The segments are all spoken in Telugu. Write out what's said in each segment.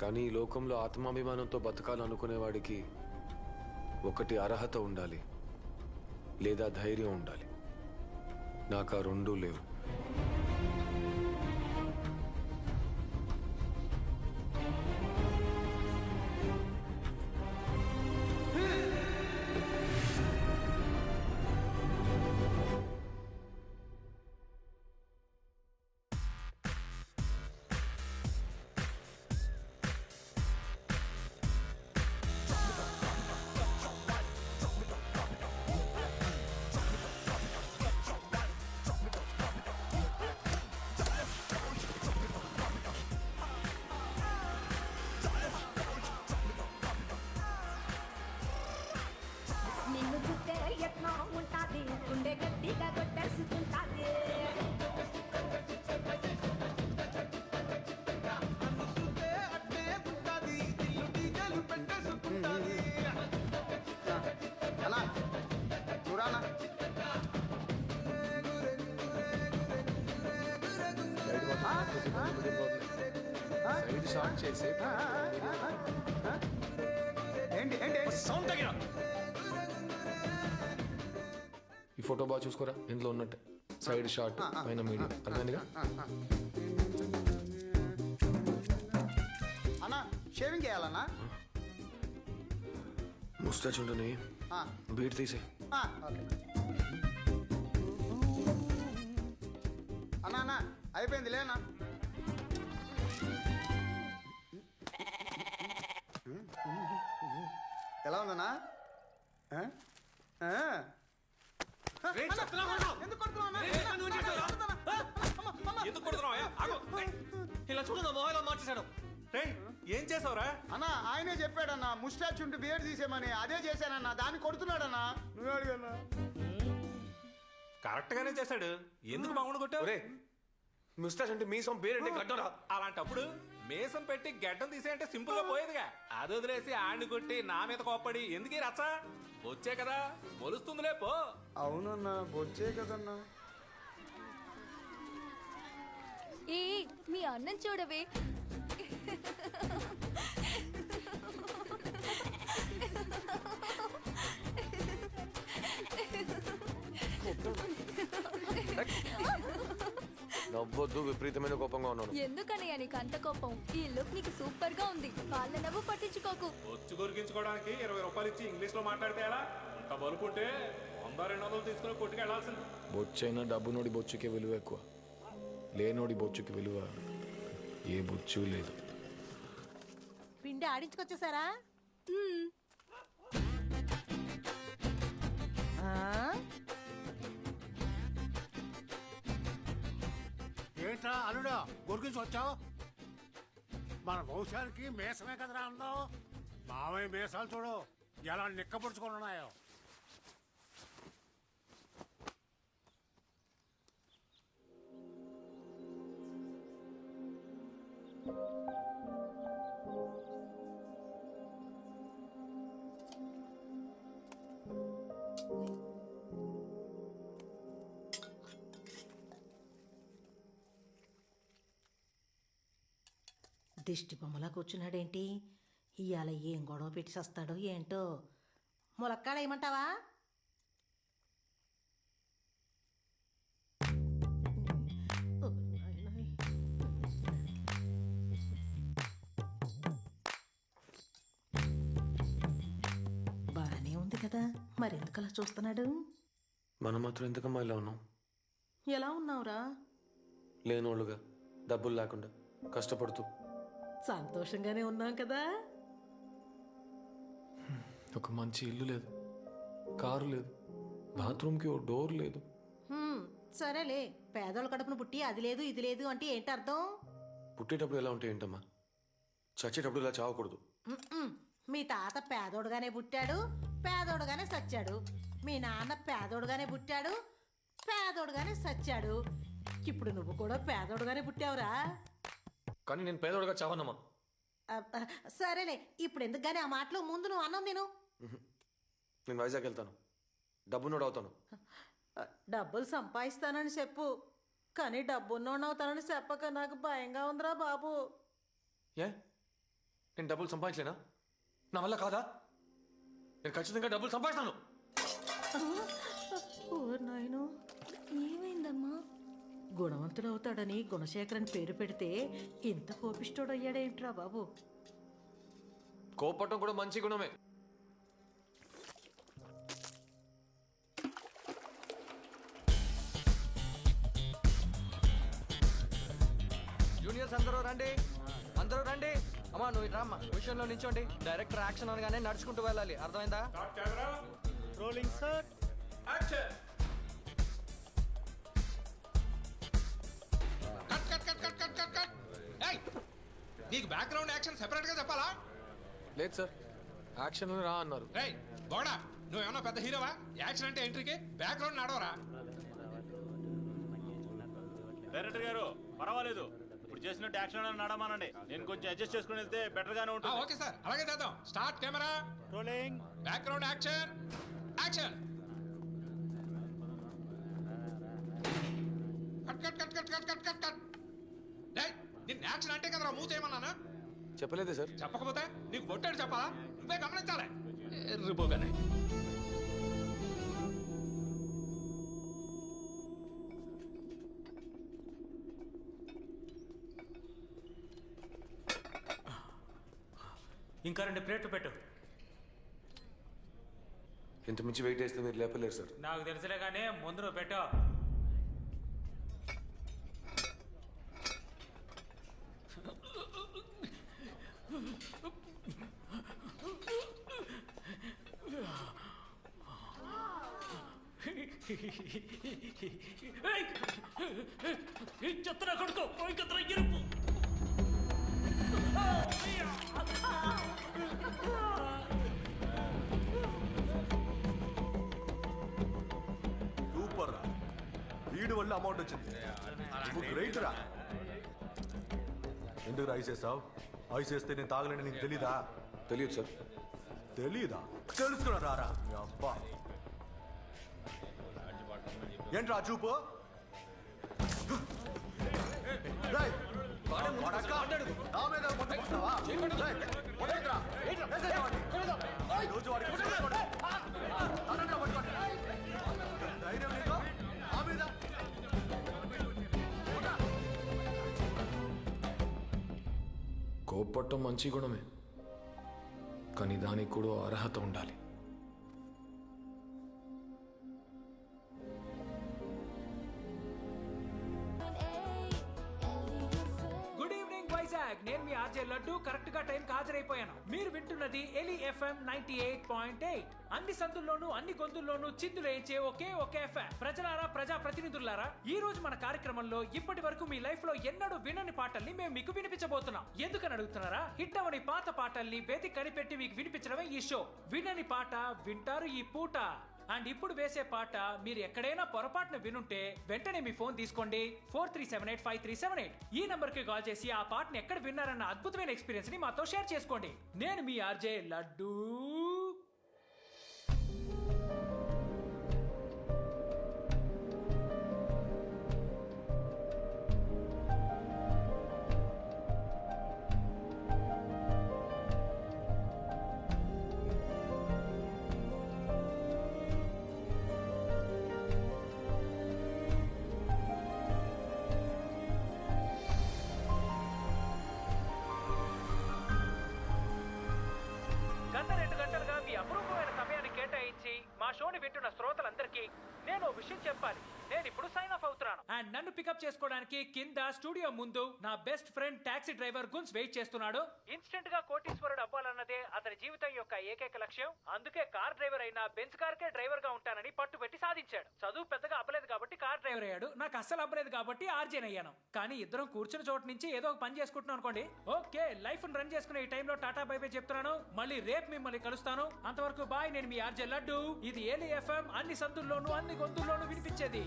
కానీ ఈ లోకంలో ఆత్మాభిమానంతో బతకాలనుకునేవాడికి ఒకటి అర్హత ఉండాలి, లేదా ధైర్యం ఉండాలి. నాకు ఆ రెండూ లేవు. నిన్ను చుట్టే యత్నం ఉంటాది, గుండె గట్టిగా కొట్టేసుకుంటాది. అన్నా చూరానా సైడ్ షాట్ చేసి ఏంటి ఏంటి సౌండ్ తగ్గిన. ఈ ఫోటో బాగా చూసుకోరా, ఇందులో ఉన్నట్టే సైడ్ షాట్ పైన మీడియం. అర్థమైందిగా? అన్నా షేవింగ్ చేయాలన్నా ముస్టాచ్ ఉండని బీట్ తీసే. ఓకే అన్నా అన్నా అయిపోయింది లేనా ఎలా ఉందన్నా ఎందుకు ఇలా చూడు, నా మొబైల్ మార్చేశాడు. ఏం చేసావురా? అన్నా ఆయనే చెప్పాడన్నా ముస్టాచ్ ఉంటే బియర్ తీసేమని. అదే చేశానన్నా, దాన్ని కొడుతున్నాడన్నా. నువ్వే అడిగన్నా. కరెక్ట్ గానే చేశాడు. ఎందుకు బాగుండు కొట్టావు? ముస్టాచ్ అంటే మీసం, పేరంటే గడ్డరా. అలాంటప్పుడు మేసం పెట్టి గడ్డం తీసేయంటే సింపుల్ గా పోయేదిగా. అది వదిలేసి ఆడిని కొట్టి నా మీద కోప్పడి ఎందుకు రచ్చ? వచ్చే కదా మొలుస్తుందిలే పో. అవునన్నా బొచ్చే కదన్నా. ఏ మీ అన్నం చూడవే. నవ్వొద్దు, విపరీతమైన కోపంగా ఉన్నాను. ఎందుకనయ్యా నీకు అంత కోపం? ఈ లుక్ నీకు సూపర్ గా ఉంది. వాళ్ళ నవ్వు పట్టించుకోకు. వచ్చి కొరికించుకోవడానికి 20 రూపాయలు ఇచ్చి ఇంగ్లీష్ లో మాట్లాడితే ఎలా? అంత బలుపుంటే 100-200 తీసుకుని కొట్టుకు వెళ్లాల్సింది. బొచ్చైనా డబ్బునోడి బొచ్చుకే విలువ ఎక్కువ, లేనోడి బొచ్చుకి విలువ ఏ బొచ్చు లేదు. పిండి ఆడించుకొచ్చేసారా? ఏంట్రా అల్లుడా గురికి వచ్చావు? మన వంశానికి మేసమే కదరా అందం. మావయ్య మేసాలు చూడు ఎలా నిక్కపరుచుకొని ఉన్నాయో. దిష్టి బొమ్మలా కూర్చున్నాడేంటి? ఇవాళ ఏం గొడవ పెట్టి వస్తాడో ఏంటో. ములక్కాడ ఏమంటావా? బాగానే ఉంది కదా, మరెందుకు అలా చూస్తున్నాడు? మనం మాత్రం ఎందుకమ్మా ఇలా ఉన్నాం? ఎలా ఉన్నావురా? లేనోళ్ళుగా, డబ్బులు లేకుండా కష్టపడుతూ. సంతోషంగానే ఉన్నాం కదా. ఒక మంచి ఇల్లు లేదు, కారు లేదు, బాత్రూమ్కి ఓ డోర్ లేదు. సరేలే, పేదోళ్ళ కడుపును పుట్టి అది లేదు ఇది లేదు అంటే ఏంటి అర్థం? పుట్టేటప్పుడు ఎలా ఉంటే ఏంటమ్మా, చచ్చేటప్పుడు ఇలా చావకూడదు. మీ తాత పేదోడుగానే పుట్టాడు, పేదోడుగానే సచ్చాడు. మీ నాన్న పేదోడుగానే పుట్టాడు, పేదోడుగానే సచ్చాడు. ఇప్పుడు నువ్వు కూడా పేదోడుగానే పుట్టావురా. కానీ నేను పేదోడుగా చావనమ్మా. సరేలే, ఇప్పుడు ఎందుకు గానీ ఆ మాటలు? ముందు నువ్వు అన్నం తిను. నేను వైజాగ్ వెళ్తాను, డబ్బునోడు అవుతాను. డబ్బులు సంపాదిస్తానని చెప్పు, కానీ డబ్బున్నోడు అవుతానని చెప్పక నాకు భయంగా ఉందిరా బాబు. ఏ నేను డబ్బులు సంపాదించలేనా? నా వల్ల కాదా? నేను ఖచ్చితంగా డబ్బులు సంపాదిస్తాను. ఓ నాయనో, ఏమైందమ్మా? గుణవంతుడు అవుతాడని గుణశేఖరన్ పేరు పెడితే ఇంత కోపిష్టోడయ్యాడేంట్రా బాబు? కోపట్టం కూడా మంచి గుణమే. జూనియర్స్ అందరూ రండి, అందరూ రండి. అమ్మా నువ్వు ఇట్రా అమ్మా, విషయంలో నించోండి. డైరెక్టర్ యాక్షన్ అనగానే నడుచుకుంటూ వెళ్ళాలి, అర్థమైందా? Rolling sir. Cut cut cut cut cut cut cut. ఏయ్, నీకు బ్యాక్గ్రౌండ్ యాక్షన్ సెపరేట్ గా చెప్పాలా? లేదు సార్, యాక్షన్ రా అన్నారు. రేయ్ బోడా, నువ్వేమన్నా పెద్ద హీరోవా? యాక్షన్ అంటే ఎంట్రీకి బ్యాక్గ్రౌండ్ నడవరా? డైరెక్టర్ గారు పర్వాలేదు, ఇప్పుడు చేసినట్టు యాక్షన్ నడమానండి. నేను కొంచెం అడ్జస్ట్ చేసుకుని వెళ్తే బెటర్ గానే ఉంటుంది. ఓకే సార్, అలాగే చేద్దాం. Start camera rolling. Background action action. Cut cut cut cut cut cut cut cut. రేయ్, నిన్న యాక్షన్ అంటే కదరా మూవ్ చేయమన్నానా? చెప్పలేదే సార్. చెప్పకపోతే నీకు కొట్టాడు చెప్పాలా? నువ్వే గమనించాలి. ఎర్రిపోగానే. ఇంకా 2 ప్లేట్లు పెట్టు. ఇంత మించి వెయిట్ చేస్తే మీరు లేపలేరు సార్. నాకు తెలుసులే కానీ ముందు నువ్వు పెట్టు. చెత్తన కొడుకో పోయి కత్తర ఎరుపు. సూపర్ రా, వీడి వల్ల అమౌంట్ వచ్చింది. గ్రేట్ రా. ఎందుకు ఐస్ వేసావు? ఐస్ వేస్తే నేను తాగలేని నీకు తెలీదా? తెలియదు సార్. తెలీదా? తెలుసుకున్నా రారా అబ్బా. ఏంట్రా చూపు? రేయ్, వాడక్క, నా మీద మొట్ట కొడతావా? రేయ్, వదలకురా. వేసేయ్ వాడిని. ఈ రోజు వాడికి పట్టుకోండి. అనంగా పట్టుకోండి. ధైర్యం నీకు? నా మీద కోపట్టం మంచి గుణమే, కానీ దానికి కూడా అర్హత ఉండాలి. నేను మీ ఆర్జే లడ్డు కరెక్ట్ గా టైం హాజరైపోయాను. మీరు వింటున్నది ఎలి FM 98.8. అన్ని సందుల్లోనూ అన్ని గొంతుల్లోనూ చిందులేయించే ఒకే ఎఫ్ఎం. ప్రజలారా, ప్రజా ప్రతినిధులారా, ఈ రోజు మన కార్యక్రమంలో ఇప్పటి వరకు మీ లైఫ్ లో ఎన్నడూ వినని పాటల్ని మేము మీకు వినిపించబోతున్నాం. ఎందుకని అడుగుతున్నారా? హిట్ అవని పాత పాటల్ని వెతికి కనిపెట్టి మీకు వినిపించడమే ఈ షో. వినని పాట వింటారు ఈ పూట. అండ్ ఇప్పుడు వేసే పాట మీరు ఎక్కడైనా పొరపాటున వినుంటే వెంటనే మీ ఫోన్ తీసుకోండి. 43785378 ఈ నంబర్ కి కాల్ చేసి ఆ పాటను ఎక్కడ విన్నారన్న అద్భుతమైన ఎక్స్పీరియన్స్ ని మాతో షేర్ చేసుకోండి. నేను మీ ఆర్జే లడ్డు. గత 2 గంటలుగా మీ అపురూపమైన సమయాన్ని కేటాయించి మా షోని వింటున్న శ్రోతలందరికీ నేను విషయం చెప్పాలి. నేను ఇప్పుడు సైన్ ఆఫ్ అవుతున్నాను. అండ్ నన్ను పికప్ చేసుకోవడానికి కింద స్టూడియో ముందు నా బెస్ట్ ఫ్రెండ్ టాక్సీ డ్రైవర్ గున్స్ వెయిట్ చేస్తున్నాడు. ఇన్స్టెంట్ గా కోటీశ్వరుడు అవ్వాలన్నదే అతని జీవితం యొక్క ఏకైక లక్ష్యం. అందుకే కార్ డ్రైవర్ అయినా బెంచ్ కార్ కే డ్రైవర్ గా ఉంటానని పట్టుబెట్టి సాధించాడు. చదువు పెద్దగా అవ్వలేదు కాబట్టి కార్ డ్రైవర్ అయ్యాడు. నాకు అస్సలు అవ్వలేదు కాబట్టి ఆర్జేన్ అయ్యాను. కానీ ఇద్దరం కూర్చున్న చోటు నుంచి ఏదో ఒక పని చేసుకుంటున్నాం అనుకోండి. ఓకే, లైఫ్ రన్ చేసుకునే ఈ టైంలో టాటా బై బై చెప్తున్నాను. మళ్ళీ రేపు మిమ్మల్ని కలుస్తాను. అంతవరకు బాయ్. నేను మీ ఆర్జే లడ్డు. ఇది ఏలి FM, అన్ని సందుల్లోనూ అన్ని గొంతుల్లోనూ వినిపించేది.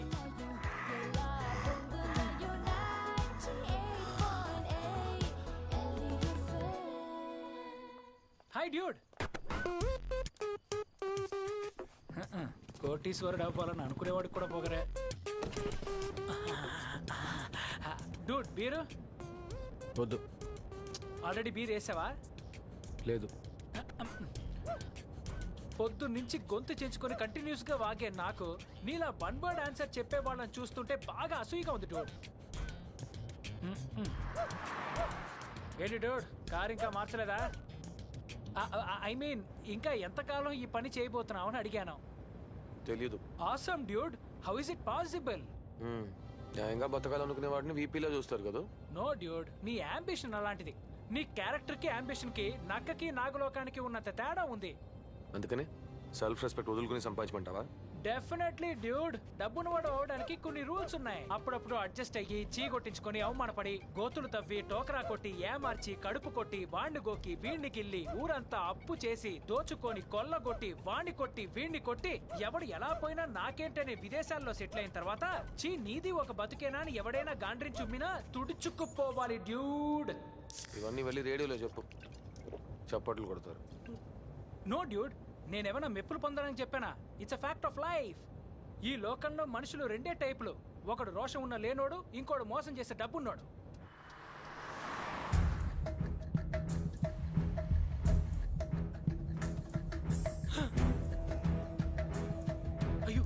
Hi dude. కోటీశ్వరుడు అవ్వాలని అనుకునేవాడికి కూడా పోగరే. డూడ్ బీరు వద్దు. ఆల్రెడీ బీర్ వేసావా? లేదు. పొద్దు నుంచి గొంతు చెంచుకొని కంటిన్యూస్ గా వాగే నాకు నీలా వన్ వర్డ్ ఆన్సర్ చెప్పే వాళ్ళని చూస్తుంటే బాగా అసూయగా ఉంది డోడ్. ఏంటి డోడ్, కార్ ఇంకా మార్చలేదా? ఐ మీన్ ఇంకా ఎంతకాలం ఈ పని చేయబోతున్నావు అని అడిగాను. తెలీదు. Awesome dude, how is it possible? న్యాయంగా బతకాలనుకునే వాడిని వీపీలో చూస్తారు కదా. నో డ్యూడ్, నీ అంబిషన్ అలాంటిది. నీ క్యారెక్టర్ కి అంబిషన్ కి నక్కకి నాగలోకానికి ఉన్నంత తేడా ఉంది. అందుకనే సెల్ఫ్ రెస్పెక్ట్ వదులుకుని సంపాదించమంటావా? డెఫినెట్లీ డ్యూడ్, డబ్బును వాడు అవడానికి కొన్ని రూల్స్ ఉన్నాయి. అప్పుడప్పుడు అడ్జస్ట్ అయ్యి చీ కొట్టించుకొని అవమానపడి గోతులు తవ్వి టోకరా కొట్టి ఏమార్చి కడుపు కొట్టి వాణ్ణి గోకి వీణ్ణి గిల్లి ఊరంతా అప్పు చేసి దోచుకొని కొల్లగొట్టి వాణ్ణి కొట్టి వీణ్ణి కొట్టి ఎవడు ఎలా పోయినా నాకేంటనే విదేశాల్లో సెటిల్ అయిన తర్వాత చీ నీది ఒక బతుకేనా అని ఎవడైనా గాండ్రించి ఉమ్మినా తుడుచుకుపోవాలి డ్యూడ్. ఇవన్నీ వెళ్ళి రేడియోలో చెప్పు, చప్పట్లు కొడతారు. నో డ్యూడ్, నేనేమైనా మెప్పులు పొందాలని చెప్పానా? It's a fact of life. ఈ లోకంలో మనుషులు రెండే టైపులు, ఒకడు రోషం ఉన్న లేనోడు, ఇంకోడు మోసం చేసే డబ్బున్నోడు. అయ్యో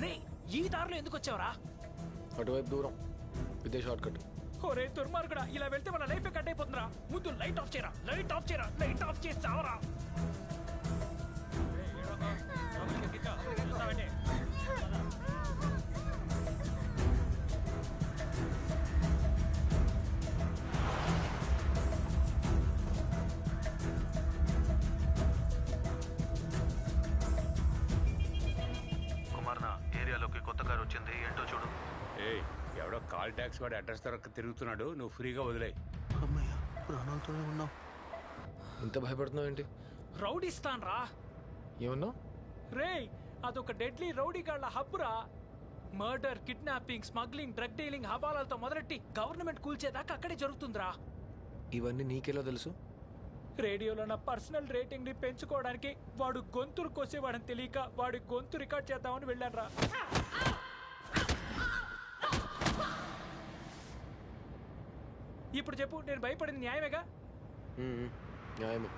రే, ఈ దారిలో ఎందుకు వచ్చావరా? అటువైపు దూరం, ఇదే షార్ట్ కట్. ఒరే దుర్మార్గుడా, ఇలా వెళ్తే మన లైఫ్ కట్ అయిపోతుందిరా. ముందు లైట్ ఆఫ్ చేయరా, లైట్ ఆఫ్ చేయరా, లైట్ ఆఫ్ చేసి చావరా. కుమార్ నా ఏరియాలోకి కొత్త కారు వచ్చింది, ఏంటో చూడు. ఏయ్, ఎవడో కాల్ ట్యాక్స్ వాడు అడ్రస్ దొరక్క తిరుగుతున్నాడు, నువ్వు ఫ్రీగా వదిలే. అమ్మయ్య, ప్రాణాలతోనే ఉన్నావు. ఇంత భయపడుతున్నావు ఏంటి? రౌడీస్తాన్ రా. ఏమన్నావు? రే, అదొక డెడ్లీ రౌడీ గాళ్ల హబ్బురా. Murder, kidnapping, smuggling, drug dealing హవాలాలతో మొదలెట్టి గవర్నమెంట్ కూల్చేదాకా అక్కడే జరుగుతుందిరా. ఇవన్నీ నీకెలా తెలుసు? రేడియోలో నా పర్సనల్ రేటింగ్ ని పెంచుకోవడానికి వాడు గొంతురు కోసేవాడని తెలియక వాడి గొంతు రికార్డ్ చేద్దామని వెళ్ళాను రా. ఇప్పుడు చెప్పు, నేను భయపడింది న్యాయమేగా? న్యాయమే.